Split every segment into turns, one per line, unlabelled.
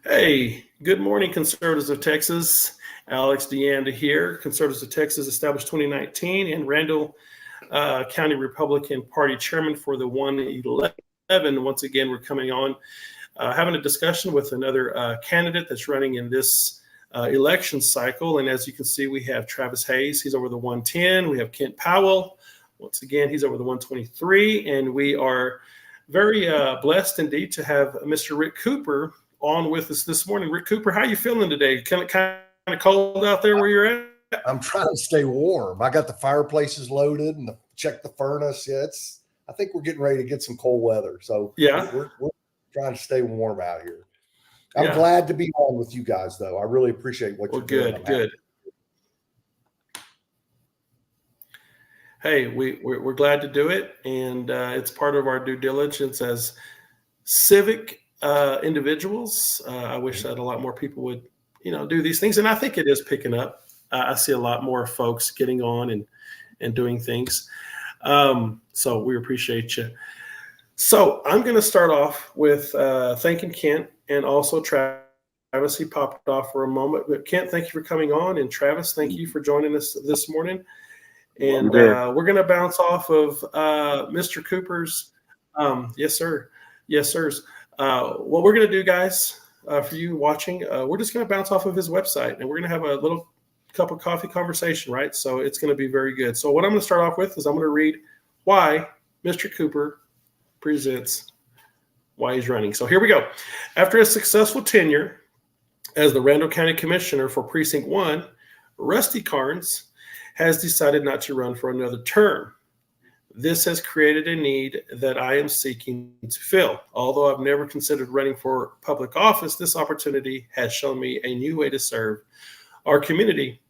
Hey, good morning, Conservatives of Texas. Alex DeAnda here. Conservatives of Texas established 2019 and Randall County Republican Party Chairman for the 111. Once again, we're coming on having a discussion with another candidate that's running in this election cycle. And as you can see, we have Travis Hayes. He's over the 110. We have Kent Powell. Once again, he's over the 123. And we are very blessed indeed to have Mr. Rick Cooper on with us this morning. Rick Cooper, how are you feeling today? Kind of cold out there where you're at?
I'm trying to stay warm. I got the fireplaces loaded and check the furnace. Yeah, I think we're getting ready to get some cold weather. So
yeah,
we're trying to stay warm out here. I'm glad to be on with you guys, though. I really appreciate what you're doing.
Good. Hey, we're glad to do it, and it's part of our due diligence as civic individuals. I wish that a lot more people would, do these things, and I think it is picking up. I see a lot more folks getting on and doing things. So we appreciate you. So I'm going to start off with thanking Kent and also Travis. He popped off for a moment, but Kent, thank you for coming on, and Travis, thank you for joining us this morning. And we're going to bounce off of Mr. Cooper's. Yes, sir. What we're going to do, guys, for you watching, we're just going to bounce off of his website, and we're going to have a little cup of coffee conversation, right? So it's going to be very good. So what I'm going to start off with is I'm going to read why Mr. Cooper presents why he's running. So here we go. After a successful tenure as the Randall County Commissioner for Precinct 1, Rusty Carnes has decided not to run for another term. This has created a need that I am seeking to fill. Although I've never considered running for public office, this opportunity has shown me a new way to serve our community.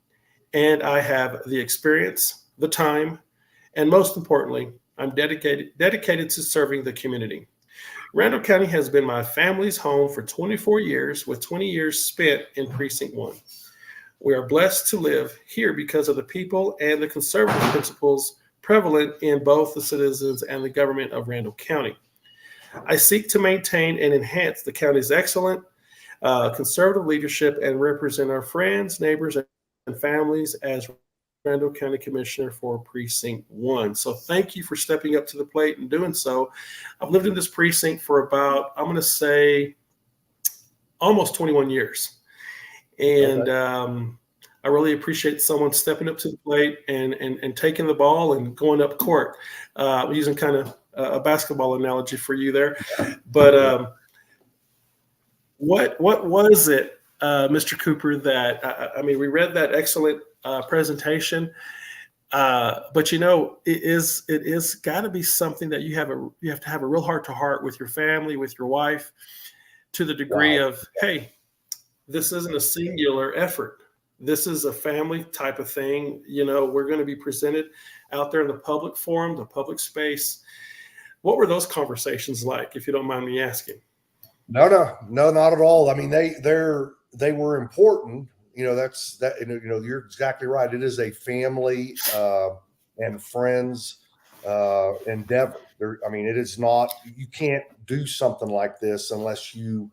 And I have the experience, the time, and most importantly, I'm dedicated to serving the community. Randall County has been my family's home for 24 years, with 20 years spent in Precinct 1. We are blessed to live here because of the people and the conservative principles prevalent in both the citizens and the government of Randall County. I seek to maintain and enhance the county's excellent conservative leadership and represent our friends, neighbors, and families as Randall County Commissioner for Precinct 1. So thank you for stepping up to the plate and doing so. I've lived in this precinct for about, I'm going to say, almost 21 years. And I really appreciate someone stepping up to the plate and taking the ball and going up court. I'm using kind of a basketball analogy for you there. But what was it, Mr. Cooper, that we read that excellent presentation, but it is got to be something that you have to have a real heart-to-heart with your family, with your wife, to the degree of, hey, this isn't a singular effort. This is a family type of thing. We're going to be presented out there in the public forum, the public space. What were those conversations like, if you don't mind me asking?
No, not at all. I mean, they were important. That's that. You're exactly right. It is a family and friends endeavor. It is not. You can't do something like this unless you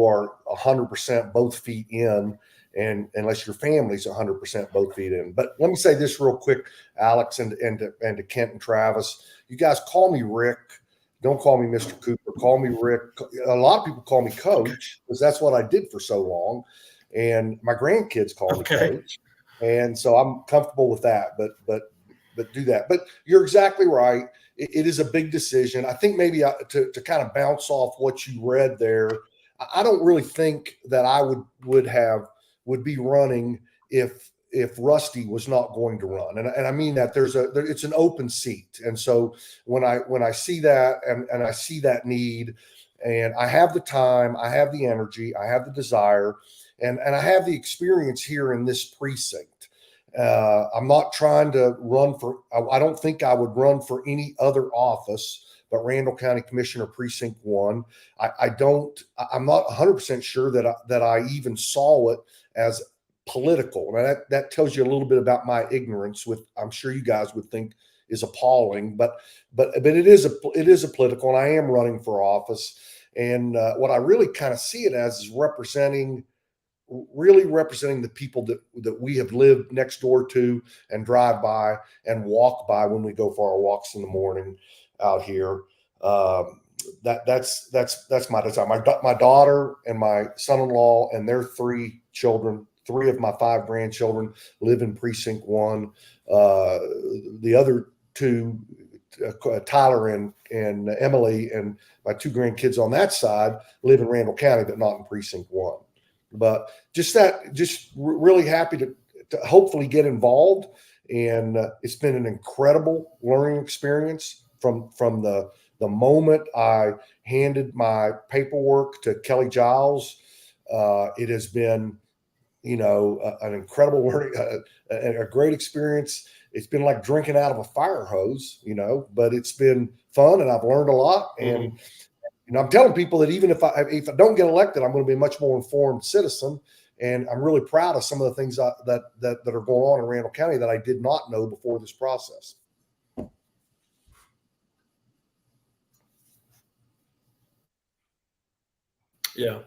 are 100% both feet in, and unless your family's 100% both feet in. But let me say this real quick, Alex, and to Kent and Travis. You guys call me Rick. Don't call me Mr. Cooper. Call me Rick. A lot of people call me Coach because that's what I did for so long. And my grandkids call me Coach. And so I'm comfortable with that, but do that. But you're exactly right. It is a big decision. I think maybe to kind of bounce off what you read there, I don't really think that I would be running if Rusty was not going to run. And I mean that it's an open seat. And so when I see that and I see that need, and I have the time, I have the energy, I have the desire, and I have the experience here in this precinct. I'm not trying to run I don't think I would run for any other office but Randall County Commissioner Precinct 1. I'm not 100% sure that I even saw it as political. And that tells you a little bit about my ignorance, with I'm sure you guys would think is appalling, but it is a political, and I am running for office. And what I really kind of see it as is really representing the people that we have lived next door to and drive by and walk by when we go for our walks in the morning out here. That's my desire. My daughter and my son-in-law and their 3 children, 3 of my 5 grandchildren live in Precinct 1. The other 2, Tyler and Emily, and my 2 grandkids on that side live in Randall County, but not in Precinct 1. But just really happy to hopefully get involved. And it's been an incredible learning experience from the moment I handed my paperwork to Kelly Giles. It has been, an incredible learning, a great experience. It's been like drinking out of a fire hose, but it's been fun and I've learned a lot. And I'm telling people that even if I don't get elected, I'm going to be a much more informed citizen. And I'm really proud of some of the things that are going on in Randall County that I did not know before this process.
Yeah,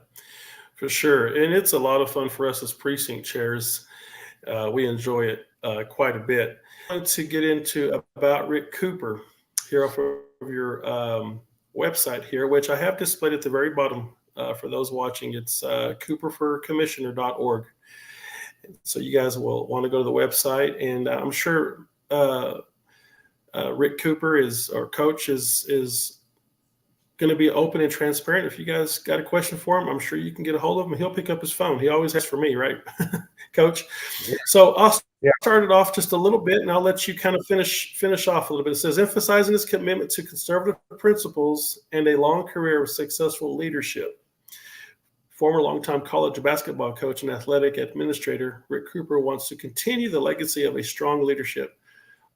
for sure. And it's a lot of fun for us as precinct chairs. We enjoy it quite a bit. I wanted to get into about Rick Cooper here off of your website here, which I have displayed at the very bottom for those watching. It's cooperforcommissioner.org. So you guys will want to go to the website, and I'm sure Rick Cooper Coach is going to be open and transparent. If you guys got a question for him, I'm sure you can get a hold of him. He'll pick up his phone. He always asks for me, right, Coach? Yeah. So I'll start it off just a little bit, and I'll let you kind of finish off a little bit. It says, emphasizing his commitment to conservative principles and a long career of successful leadership. Former longtime college basketball coach and athletic administrator, Rick Cooper wants to continue the legacy of a strong leadership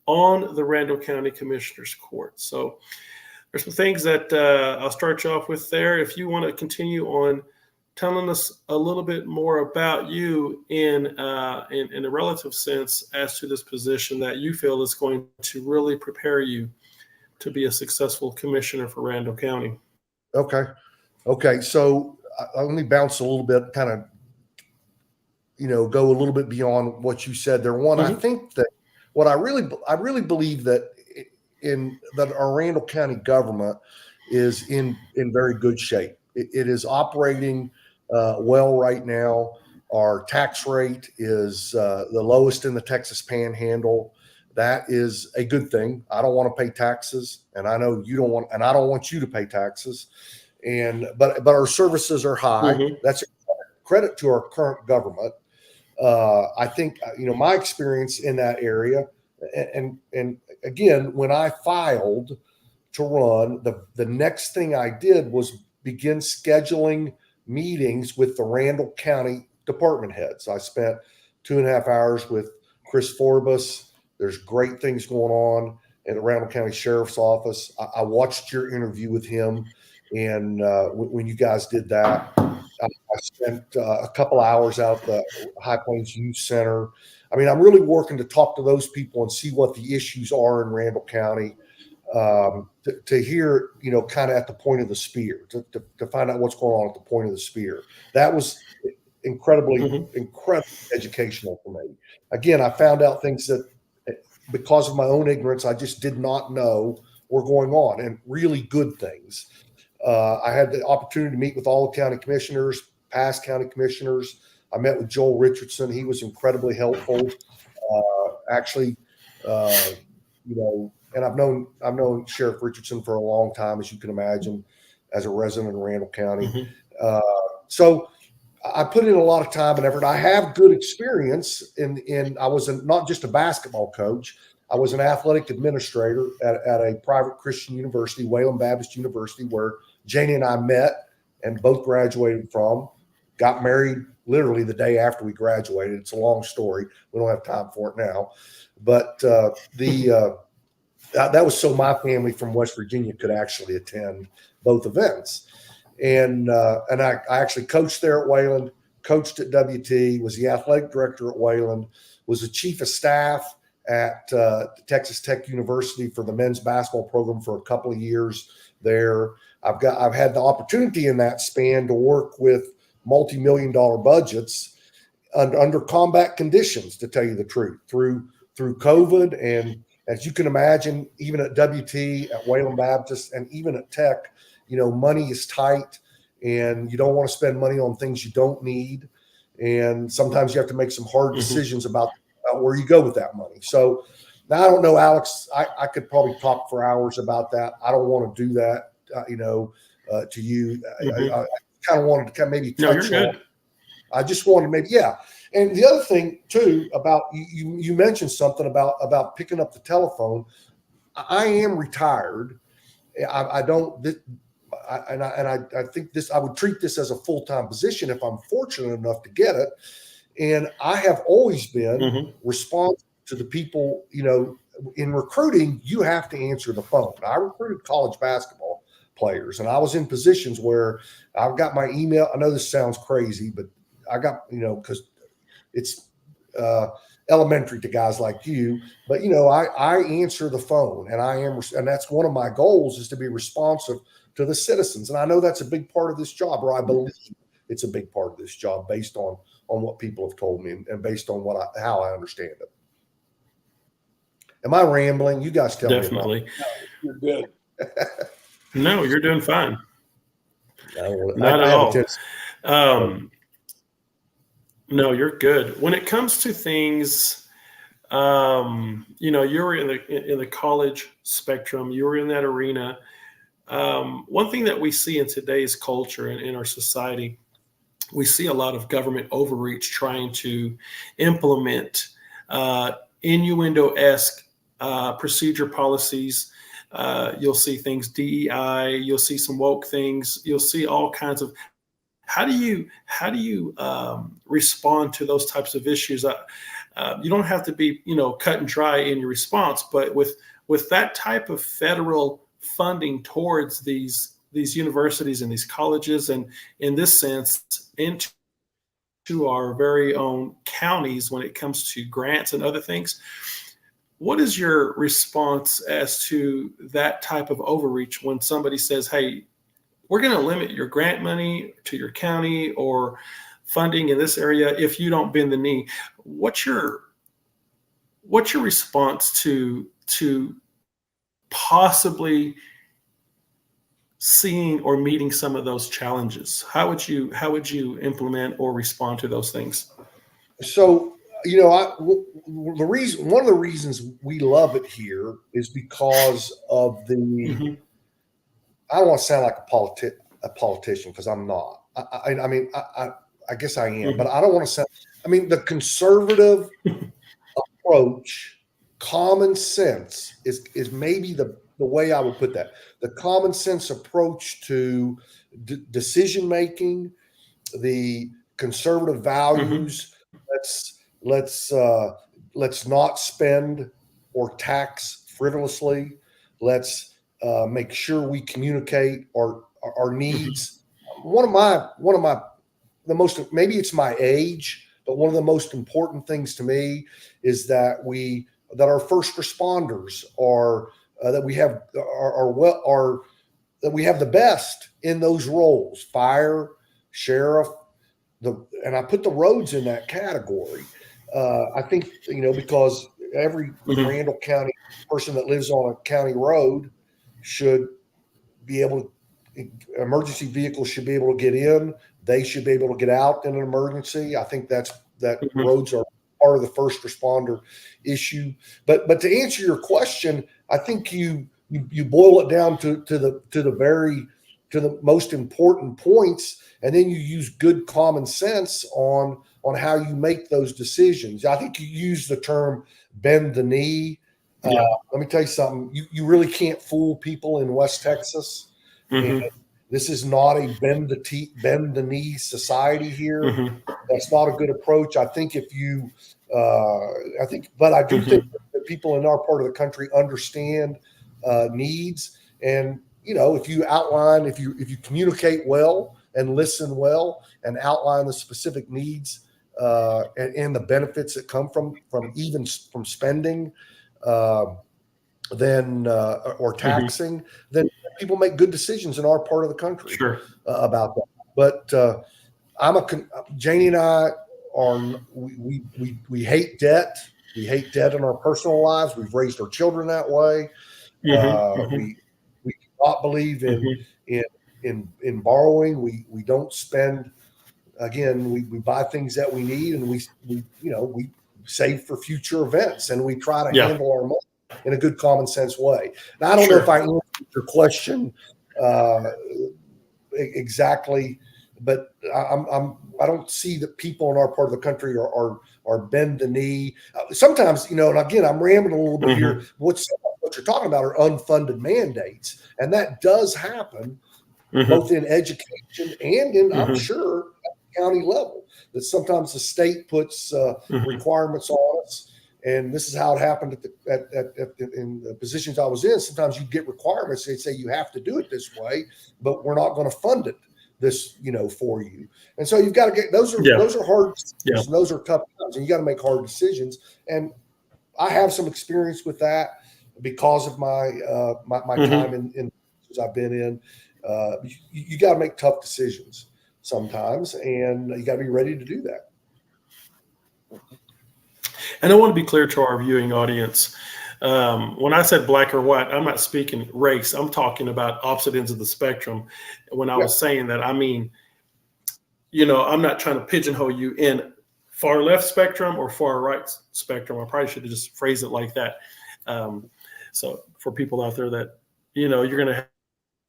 on the Randall County Commissioner's Court. So there's some things that I'll start you off with there. If you want to continue on telling us a little bit more about you in a relative sense as to this position that you feel is going to really prepare you to be a successful commissioner for Randall County.
Okay. So let me bounce a little bit, kind of, go a little bit beyond what you said there. One, I think that what I really believe that our Randall County government is in very good shape. It is operating well right now. Our tax rate is the lowest in the Texas Panhandle. That is a good thing. I don't want to pay taxes, and I know you don't want, and I don't want you to pay taxes. But our services are high. That's a credit to our current government. I think my experience in that area, and again, when I filed to run, the next thing I did was begin scheduling meetings with the Randall County department heads. I spent 2.5 hours with Chris Forbus. There's great things going on at the Randall County Sheriff's Office. I watched your interview with him, and when you guys did that, I spent a couple hours out at the High Plains Youth Center. I mean, I'm really working to talk to those people and see what the issues are in Randall County, to hear, kind of at the point of the spear, to find out what's going on at the point of the spear. That was incredibly educational for me. Again, I found out things that, because of my own ignorance, I just did not know were going on, and really good things. I had the opportunity to meet with all the county commissioners, past county commissioners. I met with Joel Richardson. He was incredibly helpful. And I've known Sheriff Richardson for a long time, as you can imagine, as a resident of Randall County. So I put in a lot of time and effort. I have good experience I was not just a basketball coach. I was an athletic administrator at a private Christian university, Wayland Baptist University, where Janie and I met and both graduated from, got married literally the day after we graduated. It's a long story. We don't have time for it now. But that was so my family from West Virginia could actually attend both events. And I actually coached there at Wayland, coached at WT, was the athletic director at Wayland, was the chief of staff at Texas Tech University for the men's basketball program for a couple of years there. I've had the opportunity in that span to work with multi-million-dollar budgets under combat conditions, to tell you the truth, through COVID. And as you can imagine, even at WT, at Wayland Baptist, and even at Tech, money is tight, and you don't want to spend money on things you don't need. And sometimes you have to make some hard decisions about where you go with that money. So now I don't know, Alex, I could probably talk for hours about that. I don't want to do that, to you. I kind of wanted to maybe touch on. I just wanted maybe, yeah. And the other thing too about you mentioned something about picking up the telephone. I am retired. I think this, I would treat this as a full-time position if I'm fortunate enough to get it. And I have always been responsive to the people, in recruiting, you have to answer the phone. I recruited college basketball players, and I was in positions where I've got my email. I know this sounds crazy, but I got, because it's elementary to guys like you, but I answer the phone, and that's one of my goals, is to be responsive to the citizens. And I know that's a big part of this job, or I believe it's a big part of this job based on what people have told me and based on how I understand it. Am I rambling? You guys tell me.
Definitely.
You're good.
No, you're doing fine.
Not at all.
No, you're good. When it comes to things, you're in the college spectrum, you're in that arena. One thing that we see in today's culture and in our society, we see a lot of government overreach trying to implement innuendo-esque procedure policies. You'll see things DEI. You'll see some woke things. You'll see all kinds of. How do you respond to those types of issues? You don't have to be cut and dry in your response, but with that type of federal funding towards these universities and these colleges, and in this sense into our very own counties when it comes to grants and other things, what is your response as to that type of overreach when somebody says, hey, we're going to limit your grant money to your county or funding in this area if you don't bend the knee? What's your response to possibly seeing or meeting some of those challenges? How would you implement or respond to those things?
So, one of the reasons we love it here is because of the. I don't want to sound like a politician, because I'm not. I guess I am, but I don't want to sound. The conservative approach, common sense is maybe the way I would put that. The common sense approach to decision making, the conservative values. Let's not spend or tax frivolously. Let's make sure we communicate our needs. One of the most, maybe it's my age, but one of the most important things to me is that our first responders are that we have the best in those roles: fire, sheriff, and I put the roads in that category. I think because every Randall County person that lives on a county road should be able to, emergency vehicles should be able to get in. They should be able to get out in an emergency. I think that roads are part of the first responder issue. But to answer your question, I think you boil it down to the most important points, and then you use good common sense on how you make those decisions. I think you use the term bend the knee. Let me tell you something. You really can't fool people in West Texas. And this is not a bend the knee society here. That's not a good approach. I think I do think that people in our part of the country understand needs. And if you outline, if you communicate well and listen well and outline the specific needs and the benefits that come from spending, or taxing, then people make good decisions in our part of the country
Sure.
about that. But Janie and I we hate debt. We hate debt in our personal lives. We've raised our children that way. We do not believe in borrowing. We don't spend. Again, we buy things that we need, and we save for future events, and we try to handle our money in a good common sense way. Now, I don't know if I answered your question exactly, but I don't see that people in our part of the country are bend the knee. Sometimes, and again, I'm rambling a little bit here. What you're talking about are unfunded mandates, and that does happen both in education and in, I'm sure, at the county level. That sometimes the state puts requirements on us, and this is how it happened in the positions I was in. Sometimes you get requirements; they say you have to do it this way, but we're not going to fund it for you. And so you've got to get those are hard decisions, and those are tough times, and you got to make hard decisions. And I have some experience with that because of my time in I've been in. You got to make tough decisions sometimes, and you got to be ready to do that.
And I want to be clear to our viewing audience. When I said black or white, I'm not speaking race. I'm talking about opposite ends of the spectrum. When I was saying that, I mean, I'm not trying to pigeonhole you in far left spectrum or far right spectrum. I probably should have just phrased it like that. So for people out there that, you're going to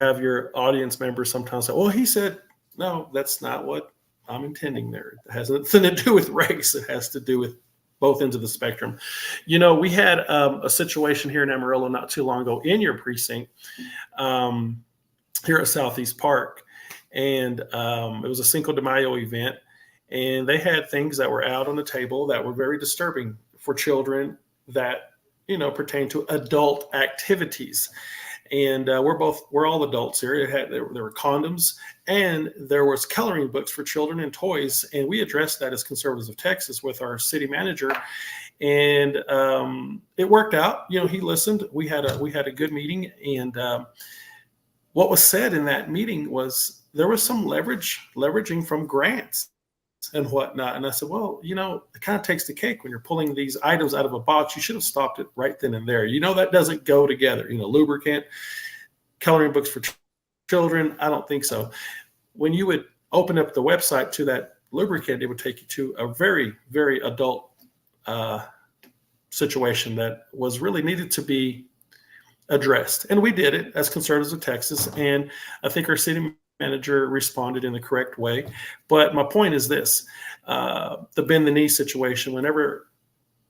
have your audience members sometimes say, well, he said, no, that's not what I'm intending there. It has nothing to do with race. It has to do with both ends of the spectrum. We had a situation here in Amarillo not too long ago in your precinct here at Southeast Park. And it was a Cinco de Mayo event. And they had things that were out on the table that were very disturbing for children that, pertain to adult activities. And we're all adults here. There were condoms, and there was coloring books for children and toys. And we addressed that as Conservatives of Texas with our city manager, and it worked out. He listened. We had a good meeting, and what was said in that meeting was there was some leveraging from grants and whatnot. And I said, well, it kind of takes the cake when you're pulling these items out of a box. You should have stopped it right then and there. That doesn't go together. Lubricant, coloring books for children. I don't think so. When you would open up the website to that lubricant, it would take you to a very, very adult situation that was really needed to be addressed. And we did it as Conservatives of Texas. And I think our city manager responded in the correct way. But my point is this, the bend the knee situation, whenever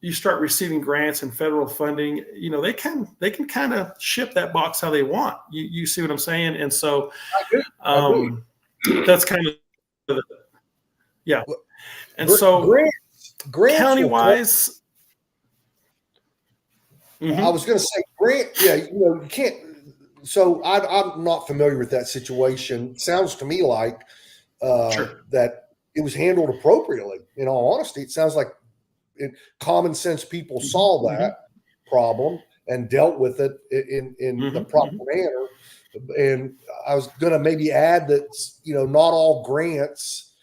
you start receiving grants and federal funding, they can kind of ship that box how they want. You see what I'm saying? And so that's kind of, And so grants county-wise,
I was going to say grant. Yeah. You can't. So I'm not familiar with that situation. Sounds to me like that it was handled appropriately. In all honesty, it sounds like common sense people saw that problem and dealt with it in the proper manner. And I was going to maybe add that not all grants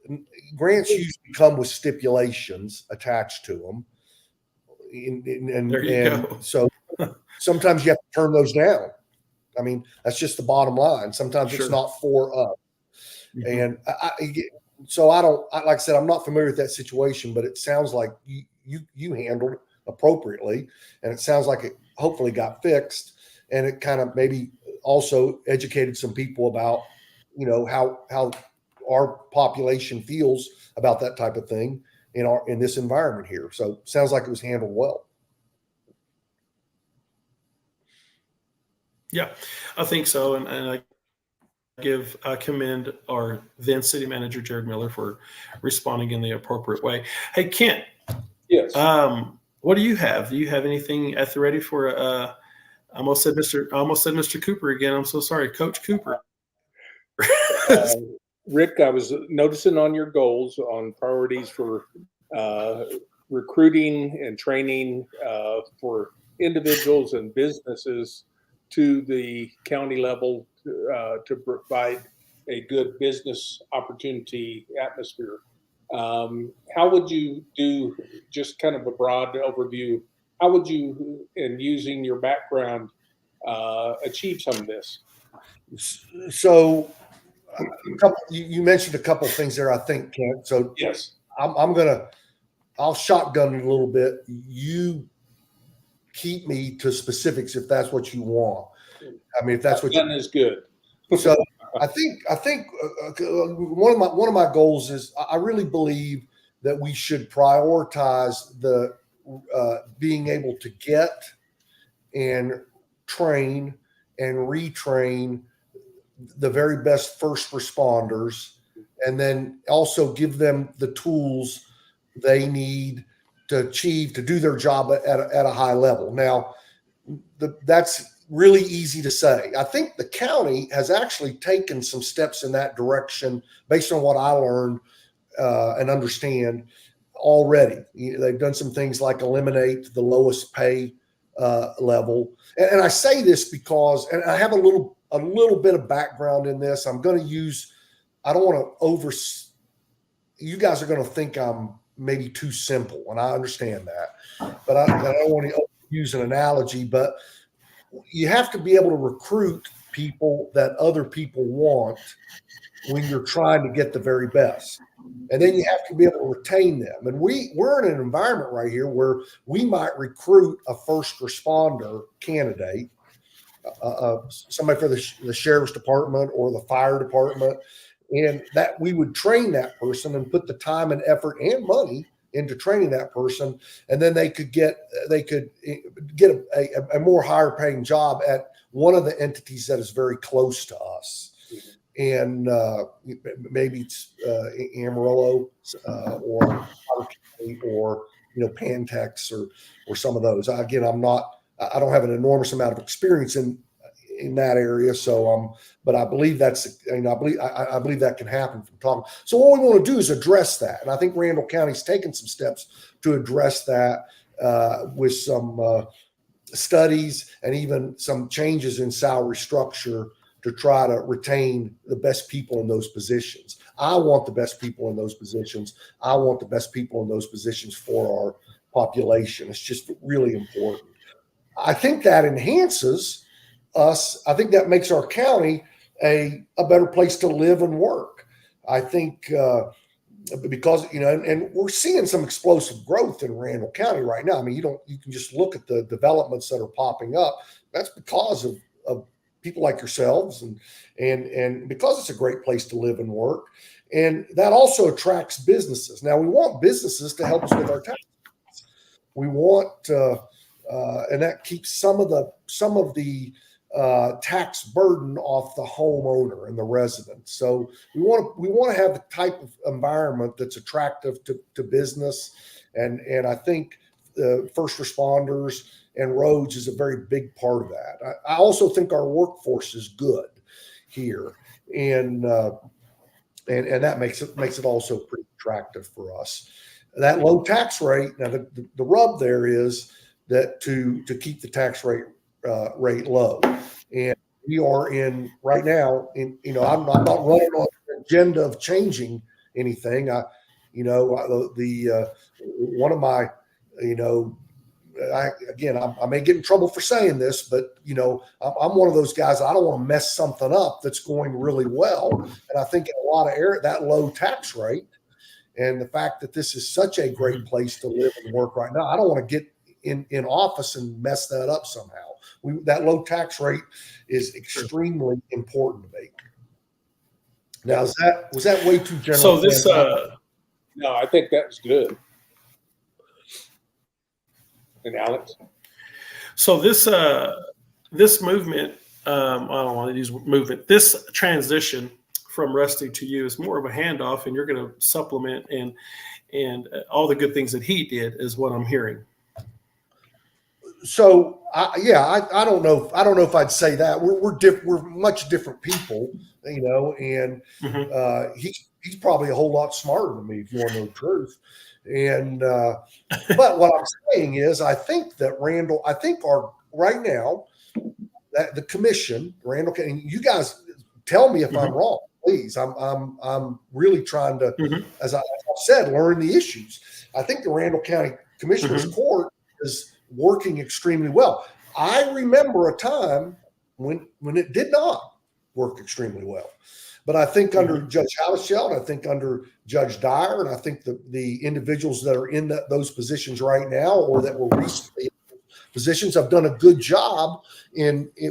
usually come with stipulations attached to them. And so sometimes you have to turn those down. I mean, that's just the bottom line. Sometimes it's not for us. And so I don't, like I said, I'm not familiar with that situation, but it sounds like you handled it appropriately, and it sounds like it hopefully got fixed, and it kind of maybe also educated some people about, how our population feels about that type of thing in this environment here. So it sounds like it was handled well.
Yeah, I think so. And I commend our then city manager, Jared Miller, for responding in the appropriate way. Hey, Kent.
Yes.
What do you have? Do you have anything at the ready for, I almost said Mr. Cooper again. I'm so sorry. Coach Cooper.
Rick, I was noticing on your goals on priorities for recruiting and training for individuals and businesses to the county level to provide a good business opportunity atmosphere. How would you do, just kind of a broad overview, how would you, in using your background, achieve some of this?
So you mentioned a couple of things there, I think, Kent. So
Yes.
I'll shotgun it a little bit. You keep me to specifics if that's what you want. I mean, if that's what
Done is good.
So I think one of my goals is I really believe that we should prioritize the being able to get and train and retrain the very best first responders, and then also give them the tools they need to achieve, to do their job at a high level. Now, that's really easy to say. I think the county has actually taken some steps in that direction based on what I learned and understand already. They've done some things like eliminate the lowest pay level. And I say this because, and I have a little bit of background in this. I'm going to use, I don't want to you guys are going to think I'm maybe too simple, and I understand that, but I don't want to use an analogy, but you have to be able to recruit people that other people want when you're trying to get the very best. And then you have to be able to retain them. And we're in an environment right here where we might recruit a first responder candidate, somebody for the sheriff's department or the fire department, and that we would train that person and put the time and effort and money into training that person, and then they could get a more higher paying job at one of the entities that is very close to us. And maybe it's Amarillo or Pantex or some of those. Again, I don't have an enormous amount of experience in that area, but I believe I believe that can happen from talking. So what we want to do is address that, and I think Randall County's taken some steps to address that with some studies and even some changes in salary structure to try to retain the best people in those positions. I want the best people in those positions. I want the best people in those positions for our population. It's just really important. I think that enhances us. I think that makes our county a better place to live and work. I think because, and we're seeing some explosive growth in Randall County right now. I mean, you can just look at the developments that are popping up. That's because of people like yourselves and because it's a great place to live and work. And that also attracts businesses. Now, we want businesses to help us with our taxes. We want, and that keeps some of the tax burden off the homeowner and the resident. So we want to have the type of environment that's attractive to business. And I think first responders and roads is a very big part of that. I also think our workforce is good here. And that makes it also pretty attractive for us. That low tax rate. Now the rub there is that to keep the tax rate low, and we are in right now. I'm not running on an agenda of changing anything. I may get in trouble for saying this, but I'm one of those guys. I don't want to mess something up that's going really well, and I think in a lot of areas that low tax rate and the fact that this is such a great place to live and work right now, I don't want to get in office and mess that up somehow. That low tax rate is extremely important to me. Now, was that way too general?
So this,
no, I think that was good. And Alex?
So this movement, I don't want to use movement. This transition from Rusty to you is more of a handoff, and you're going to supplement and all the good things that he did is what I'm hearing.
So I don't know if I'd say that we're much different people, and he's probably a whole lot smarter than me if you want to know the truth. And but what I'm saying is I think that right now that the commission, Randall County, you guys tell me if I'm wrong, please. I'm really trying to, as I said, learn the issues. I think the Randall County Commissioner's Court is working extremely well. I remember a time when it did not work extremely well. But I think under Judge Halishell, and I think under Judge Dyer, and I think the individuals that are in those positions right now, or that were recently in positions, have done a good job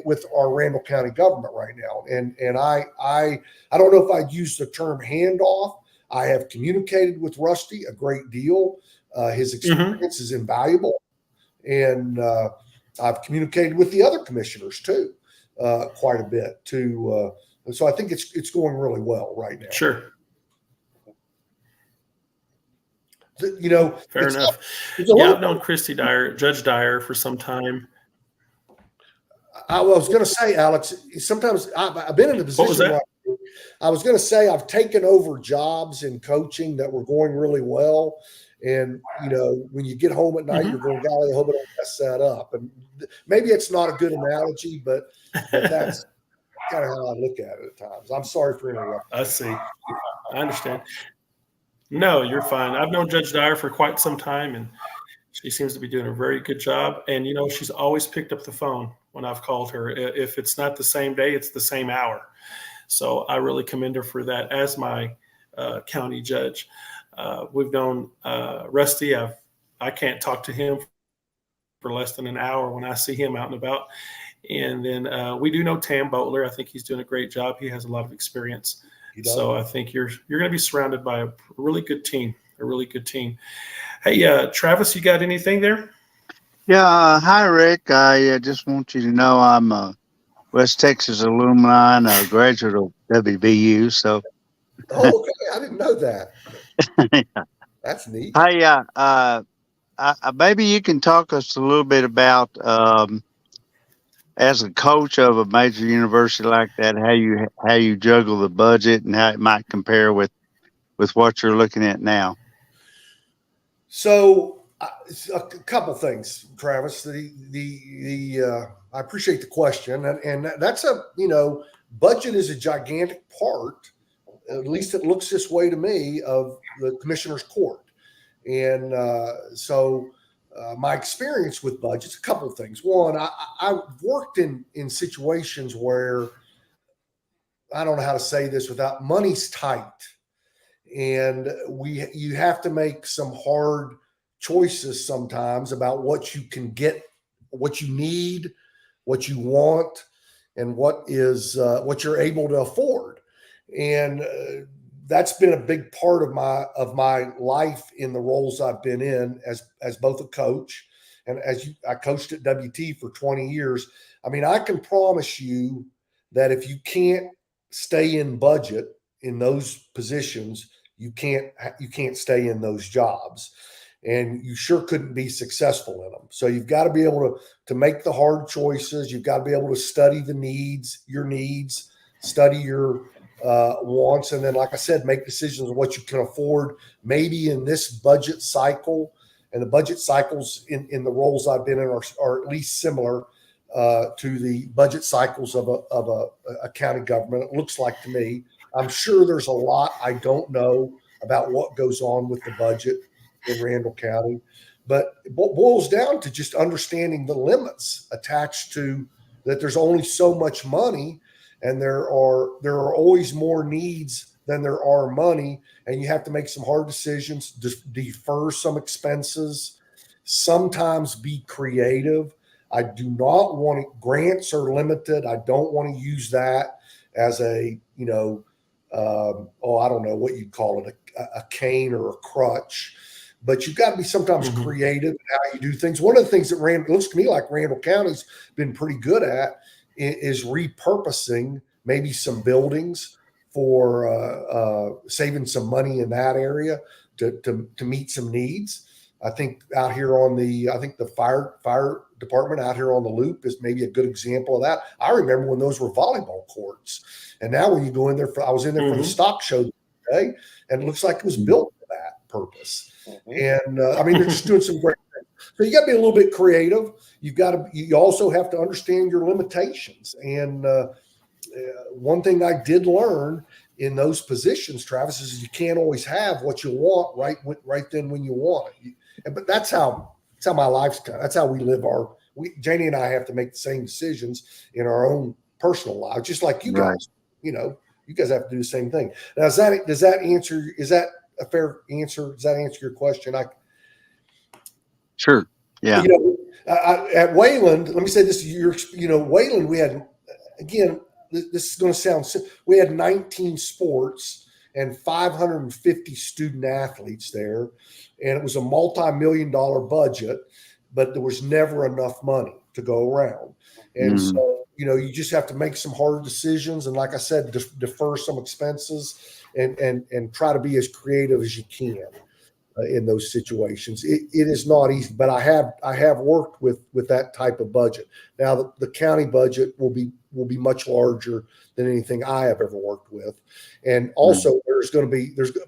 with our Randall County government right now. And I don't know if I'd use the term handoff. I have communicated with Rusty a great deal. His experience is invaluable, and I've communicated with the other commissioners too, quite a bit too. And so I think it's going really well right now.
Sure.
Fair
enough. I've known Christy Dyer, Judge Dyer, for some time.
I was going to say, Alex, sometimes I've been in a position.
What was that?
Where I was going to say I've taken over jobs in coaching that were going really well. And, when you get home at night, you're going, golly, I hope I don't mess that up. And maybe it's not a good analogy, but that's kind of how I look at it at times. I'm sorry for interrupting.
I see. I understand. No, you're fine. I've known Judge Dyer for quite some time, and she seems to be doing a very good job. And, she's always picked up the phone when I've called her. If it's not the same day, it's the same hour. So I really commend her for that as my county judge. We've known Rusty. I can't talk to him for less than an hour when I see him out and about. And then we do know Tam Boatler. I think he's doing a great job. He has a lot of experience. So I think you're going to be surrounded by a really good team, Hey, Travis, you got anything there?
Yeah. Hi, Rick. I just want you to know I'm a West Texas alumni and a graduate of WVU. So.
Oh, okay. I didn't know that. That's neat.
Hey, maybe you can talk us a little bit about, as a coach of a major university like that, how you juggle the budget and how it might compare with what you're looking at now.
So a couple things, Travis. I appreciate the question, and that's budget is a gigantic part. At least it looks this way to me, of the Commissioner's Court. And so my experience with budgets, a couple of things. One, I've worked in situations where, I don't know how to say this without, money's tight. And you have to make some hard choices sometimes about what you can get, what you need, what you want, and what you're able to afford. And that's been a big part of my life in the roles I've been in as both a coach and I coached at WT for 20 years. I mean, I can promise you that if you can't stay in budget in those positions, you can't stay in those jobs, and you sure couldn't be successful in them. So you've got to be able to make the hard choices. You've got to be able to study your needs, study your wants, and then, like I said, make decisions on what you can afford. Maybe in this budget cycle, and the budget cycles in the roles I've been in are at least similar to the budget cycles of a county government. It looks like to me. I'm sure there's a lot I don't know about what goes on with the budget in Randall County, but it boils down to just understanding the limits attached to that. There's only so much money, and there are always more needs than there are money, and you have to make some hard decisions, defer some expenses, sometimes be creative. I do not want grants are limited. I don't want to use that as I don't know what you'd call it, a cane or a crutch. But you've got to be sometimes creative in how you do things. One of the things that looks to me like Randall County's been pretty good at is repurposing maybe some buildings for saving some money in that area to meet some needs. I think out here the fire department out here on the loop is maybe a good example of that. I remember when those were volleyball courts, and now when you go in there I was in there for the stock show today, and it looks like it was built for that purpose. And they're just doing some great things. So you got to be a little bit creative. You also have to understand your limitations. And one thing I did learn in those positions, Travis, is you can't always have what you want right then when you want it. But that's how my life's kind. That's how we live Janie and I have to make the same decisions in our own personal lives, just like you guys. You guys have to do the same thing. Now, does that answer? Is that a fair answer? Does that answer your question?
Sure. Yeah.
At Wayland, let me say this: Wayland, we had, again, this is going to sound, we had 19 sports and 550 student athletes there, and it was a multi-million-dollar budget, but there was never enough money to go around, and so you just have to make some hard decisions, and like I said, defer some expenses, and try to be as creative as you can. In those situations, it is not easy, but I have worked with that type of budget. Now the county budget will be much larger than anything I have ever worked with, and also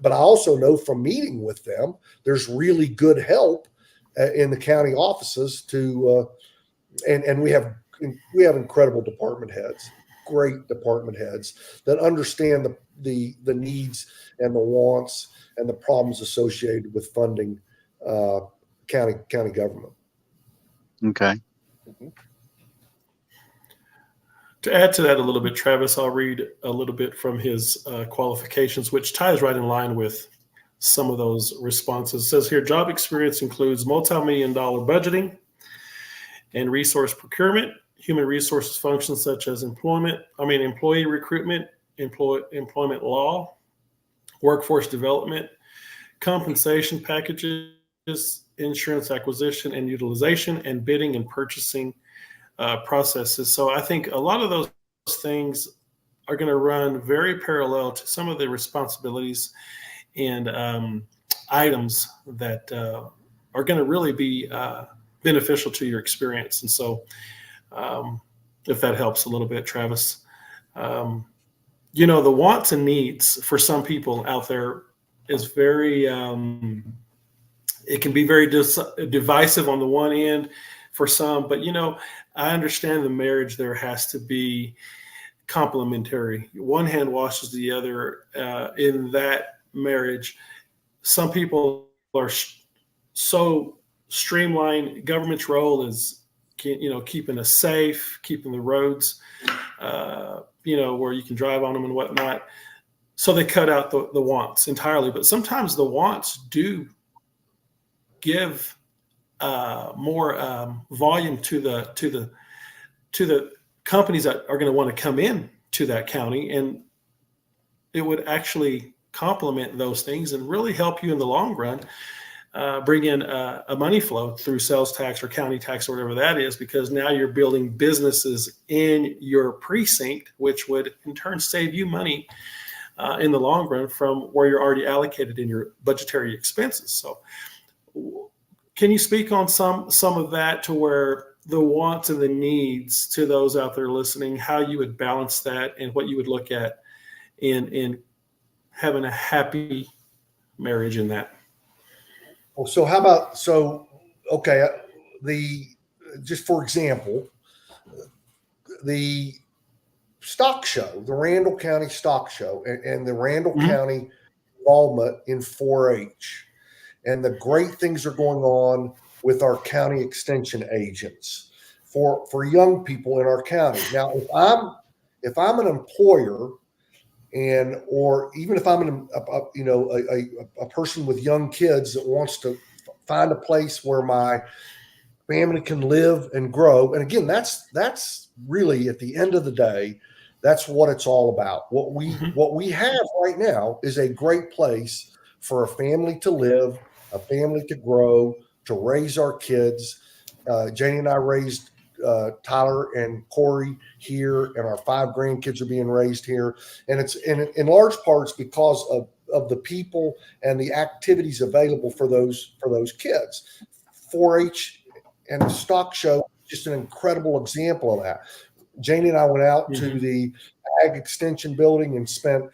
but I also know from meeting with them, there's really good help in the county offices and we have incredible department heads, great department heads that understand the needs and the wants and the problems associated with funding county government.
Okay.
To add to that a little bit, Travis, I'll read a little bit from his qualifications, which ties right in line with some of those responses. It says here, job experience includes multi-million-dollar budgeting and resource procurement, human resources functions such as employee recruitment, employment law, workforce development, compensation packages, insurance acquisition and utilization, and bidding and purchasing processes. So I think a lot of those things are going to run very parallel to some of the responsibilities and items that are going to really be beneficial to your experience. And so if that helps a little bit, Travis, the wants and needs for some people out there is very, it can be very divisive on the one end for some, but I understand the marriage there has to be complementary. One hand washes the other in that marriage. Some people are so streamlined. Government's role is, keeping us safe, keeping the roads, where you can drive on them and whatnot. So they cut out the wants entirely. But sometimes the wants do give more volume to the companies that are going to want to come in to that county, and it would actually complement those things and really help you in the long run bring in a money flow through sales tax or county tax or whatever that is, because now you're building businesses in your precinct, which would in turn save you money in the long run from where you're already allocated in your budgetary expenses. So can you speak on some of that, to where the wants and the needs to those out there listening, how you would balance that and what you would look at in having a happy marriage in that?
Well, just for example, the stock show, the Randall County Stock Show, and the Randall County involvement in 4-H, and the great things are going on with our county extension agents for young people in our county. Now, if I'm an employer, or even if I'm a person with young kids that wants to find a place where my family can live and grow, and again, that's really, at the end of the day, that's what it's all about. What we have right now is a great place for a family to live, a family to grow, to raise our kids. Janie and I raised Tyler and Corey here, and our 5 grandkids are being raised here, and it's in large parts because of the people and the activities available for those kids. 4-H and the stock show, just an incredible example of that. Janie and I went out to the Ag Extension building and spent,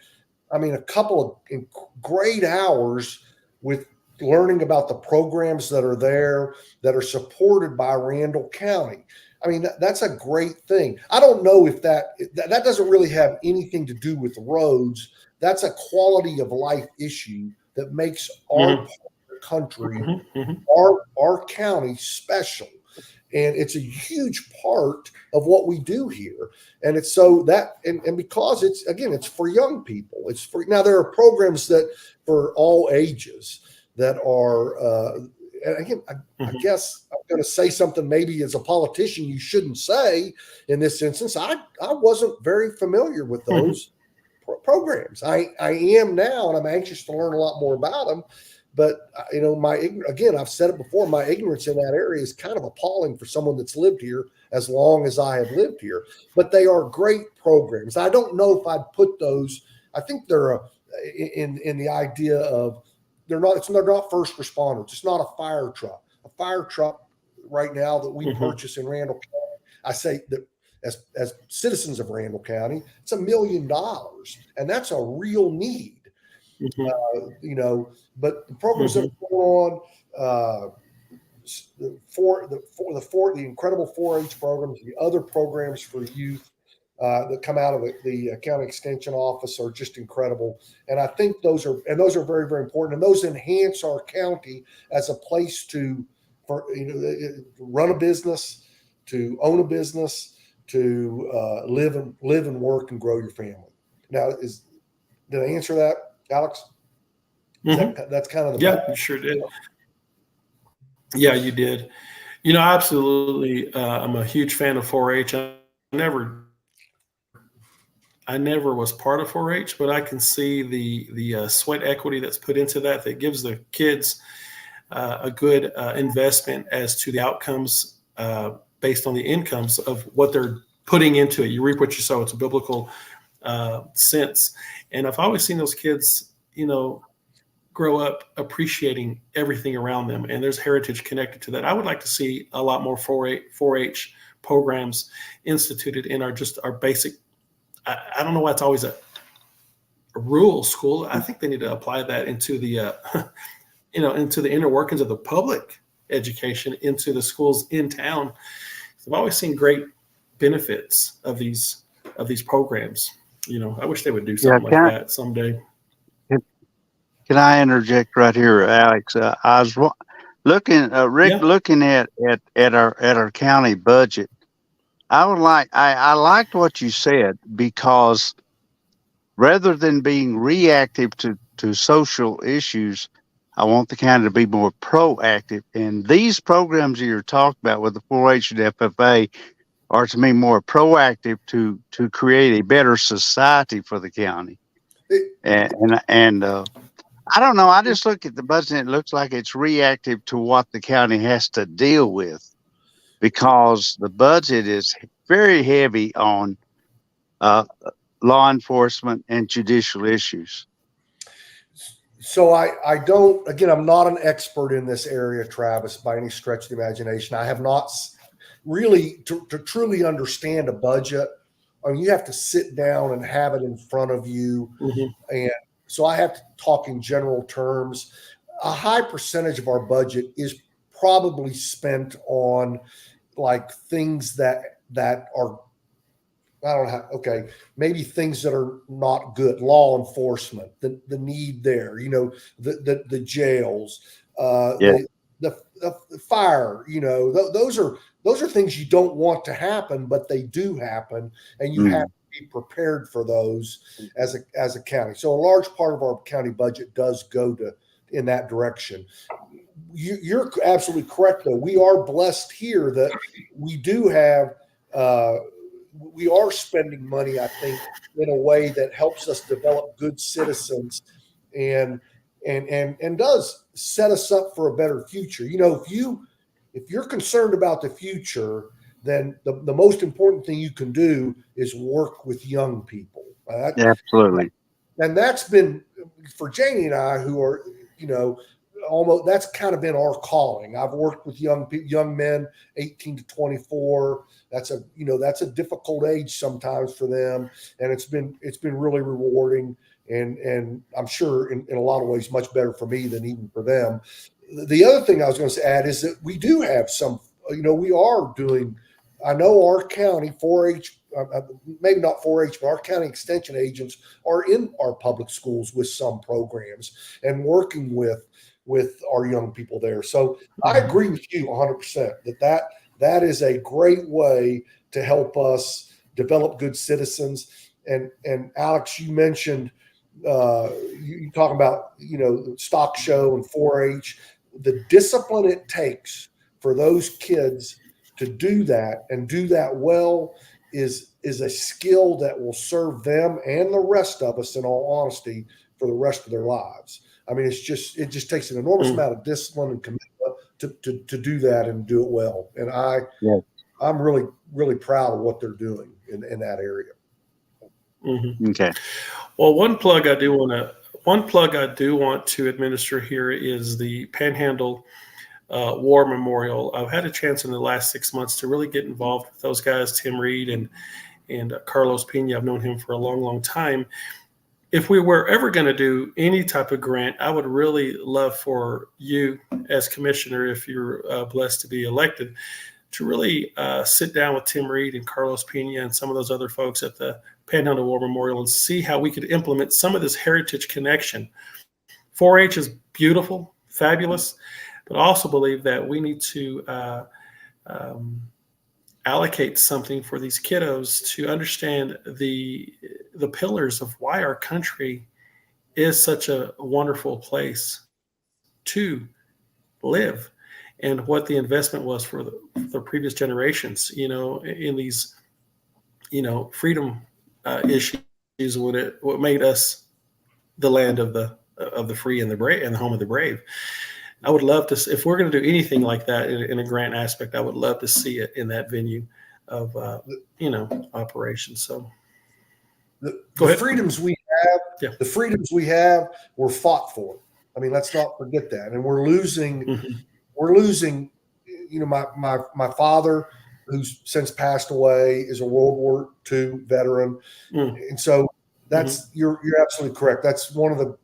a couple of great hours with learning about the programs that are there that are supported by Randall County. I mean, that's a great thing. I don't know if that doesn't really have anything to do with the roads. That's a quality of life issue that makes our part of the country, our county special. And it's a huge part of what we do here. And it's so that, and because it's for young people, now there are programs that for all ages that are, and again, I guess I'm going to say something maybe as a politician you shouldn't say in this instance. I wasn't very familiar with those programs. I am now, and I'm anxious to learn a lot more about them. But I've said it before, my ignorance in that area is kind of appalling for someone that's lived here as long as I have lived here. But they are great programs. I don't know if I'd put those. I think they're in the idea of they're not first responders. It's not a fire truck. A fire truck right now that we purchase in Randall County, I say that as citizens of Randall County, it's $1 million, and that's a real need. But the programs that are going on, the incredible 4-H programs, the other programs for youth that come out of the county extension office are just incredible. And I think those are very, very important. And those enhance our county as a place to run a business, to own a business, to live and work and grow your family. Now, did I answer that, Alex? That's kind of
the you sure did. Yeah, you did. Absolutely. I'm a huge fan of 4-H. I never was part of 4-H, but I can see the sweat equity that's put into that gives the kids a good investment as to the outcomes based on the incomes of what they're putting into it. You reap what you sow. It's a biblical sense. And I've always seen those kids, grow up appreciating everything around them, and there's heritage connected to that. I would like to see a lot more 4-H programs instituted in our basic. I don't know why it's always a rural school. I think they need to apply that into the into the inner workings of the public education into the schools in town. I've always seen great benefits of these programs. I wish they would do something like that someday.
Can I interject right here, Alex? I was looking, Rick, looking at our county budget. I liked what you said, because rather than being reactive to social issues, I want the county to be more proactive. And these programs that you're talking about with the 4-H and FFA are, to me, more proactive to create a better society for the county. And I don't know. I just look at the budget and it looks like it's reactive to what the county has to deal with, because the budget is very heavy on law enforcement and judicial issues.
So I don't, again, I'm not an expert in this area, Travis, by any stretch of the imagination. I have not really, to truly understand a budget, I mean, you have to sit down and have it in front of you. And so I have to talk in general terms. A high percentage of our budget is probably spent on like things that are, I don't know, maybe things that are not good, law enforcement, the need there, the jails, the fire, those are things you don't want to happen, but they do happen, and you have to be prepared for those as a county. So a large part of our county budget does go in that direction. You're absolutely correct, though. We are blessed here that we do have, we are spending money, I think, in a way that helps us develop good citizens and does set us up for a better future. If you're concerned about the future, then the most important thing you can do is work with young people.
Absolutely.
And that's been, for Janie and I, who are, almost, that's kind of been our calling. I've worked with young men, 18 to 24. That's a difficult age sometimes for them. And it's been really rewarding. and I'm sure in a lot of ways much better for me than even for them. The other thing I was going to add is that we do have some, we are doing, I know our county 4-H, maybe not 4-H, but our county extension agents are in our public schools with some programs and working with our young people there. So I agree with you 100% that is a great way to help us develop good citizens. And Alex, you mentioned you talking about stock show and 4-H. The discipline it takes for those kids to do that and do that well is a skill that will serve them and the rest of us, in all honesty, for the rest of their lives. I mean, it just takes an enormous amount of discipline and commitment to do that and do it well. And I'm really, really proud of what they're doing in that area.
Mm-hmm.
Okay.
Well, one plug I do want to administer here is the Panhandle War Memorial. I've had a chance in the last 6 months to really get involved with those guys, Tim Reed and Carlos Pena. I've known him for a long, long time. If we were ever going to do any type of grant, I would really love for you as commissioner, if you're blessed to be elected, to really sit down with Tim Reed and Carlos Pena and some of those other folks at the Panhandle War Memorial and see how we could implement some of this heritage connection. 4-H is beautiful, fabulous, but I also believe that we need to allocate something for these kiddos to understand the pillars of why our country is such a wonderful place to live, and what the investment was for the previous generations, in these, freedom issues, what made us the land of the free and the brave and the home of the brave. I would love to, if we're going to do anything like that in a grant aspect, I would love to see it in that venue of, operations. So
the
ahead.
freedoms we have, the freedoms we have were fought for. I mean, let's not forget that. And we're losing, my father, who's since passed away, is a World War II veteran. And so that's, you're absolutely correct. That's one of the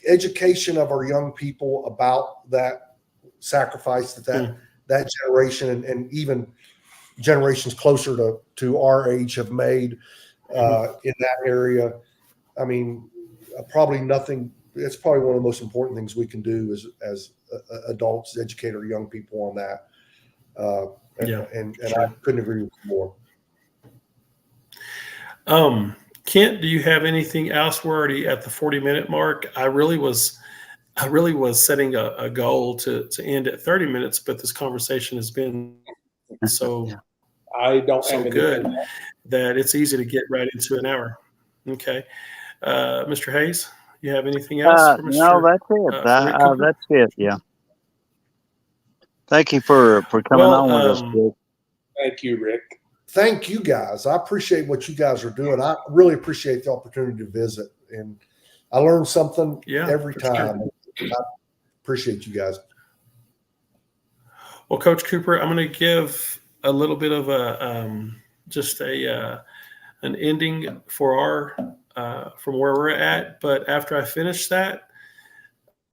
education of our young people about that sacrifice that generation and even generations closer to our age have made in that area. I mean, probably nothing. It's probably one of the most important things we can do as adults, educate our young people on that. And I couldn't agree with you more.
Kent, do you have anything else? We're already at the 40-minute mark. I really was setting a goal to end at 30 minutes, but this conversation has been so
I don't
so
have
good that it's easy to get right into an hour. Okay, Mr. Hayes, you have anything else?
No, that's it. That's it. Yeah. Thank you for coming on with us, Rick.
Thank you, Rick.
Thank you, guys. I appreciate what you guys are doing. I really appreciate the opportunity to visit, and I learn something every time. Sure. I appreciate you guys.
Well, Coach Cooper, I'm going to give a little bit of an ending for our from where we're at. But after I finish that,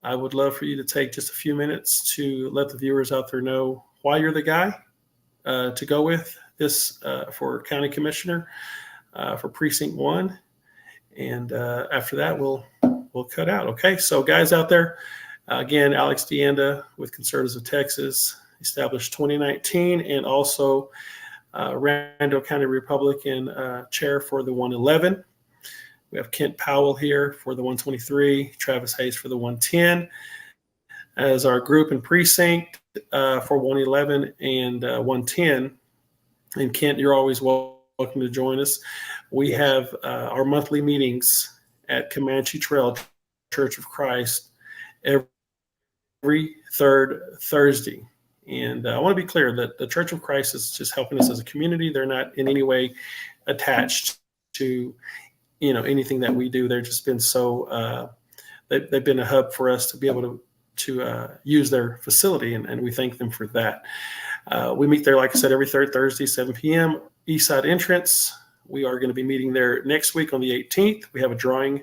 I would love for you to take just a few minutes to let the viewers out there know why you're the guy to go with this for County Commissioner for Precinct 1. And after that, we'll cut out. Okay. So guys out there, again, Alex DeAnda with Conservatives of Texas, established 2019, and also Randall County Republican chair for the 111. We have Kent Powell here for the 123, Travis Hayes for the 110 as our group and precinct for 111 and 110. And Kent, you're always welcome to join us. We have our monthly meetings at Comanche Trail Church of Christ every third Thursday. And I want to be clear that the Church of Christ is just helping us as a community. They're not in any way attached to anything that we do. They've just been so they've been a hub for us to be able to use their facility, and we thank them for that. We meet there, like I said, every third Thursday, 7 p.m. East Side entrance, we are going to be meeting there next week on the 18th. We have a drawing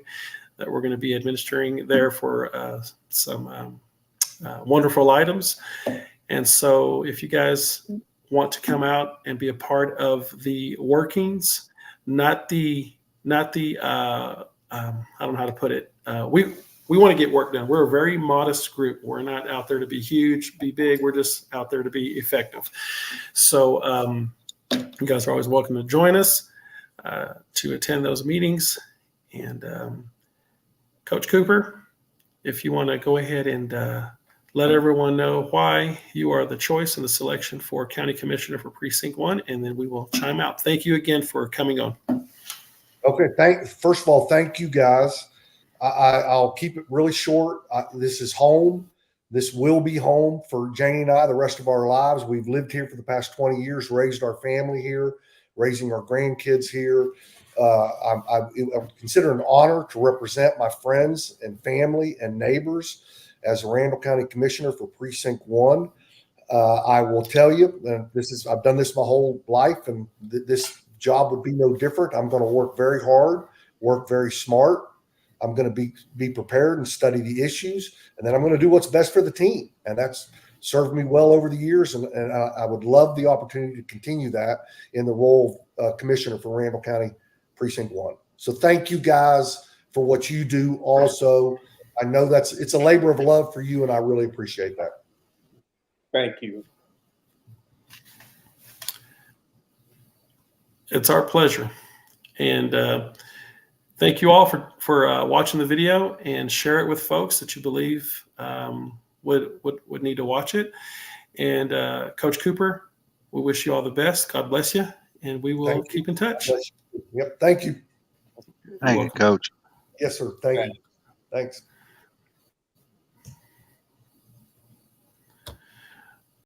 that we're going to be administering there for some wonderful items. And so if you guys want to come out and be a part of the workings, not the I don't know how to put it. We want to get work done. We're a very modest group. We're not out there to be huge, be big. We're just out there to be effective. So you guys are always welcome to join us to attend those meetings. And Coach Cooper, if you want to go ahead and let everyone know why you are the choice and the selection for County Commissioner for Precinct 1, and then we will chime out. Thank you again for coming on.
Okay. First of all, thank you guys. I'll keep it really short. This is home. This will be home for Janie and I the rest of our lives. We've lived here for the past 20 years, raised our family here, raising our grandkids here. I consider it an honor to represent my friends and family and neighbors as a Randall County Commissioner for Precinct 1. I will tell you, I've done this my whole life, and this job would be no different. I'm going to work very hard, work very smart. I'm going to be prepared and study the issues, and then I'm going to do what's best for the team. And that's served me well over the years, and I would love the opportunity to continue that in the role of Commissioner for Randall County Precinct 1. So thank you guys for what you do also. I know it's a labor of love for you, and I really appreciate that.
Thank you.
It's our pleasure. And thank you all for watching the video, and share it with folks that you believe would need to watch it. And Coach Cooper, we wish you all the best. God bless you, and we will keep in touch.
Yep. Thank you.
Thank you, Coach.
Yes, sir. Thank you. Thanks.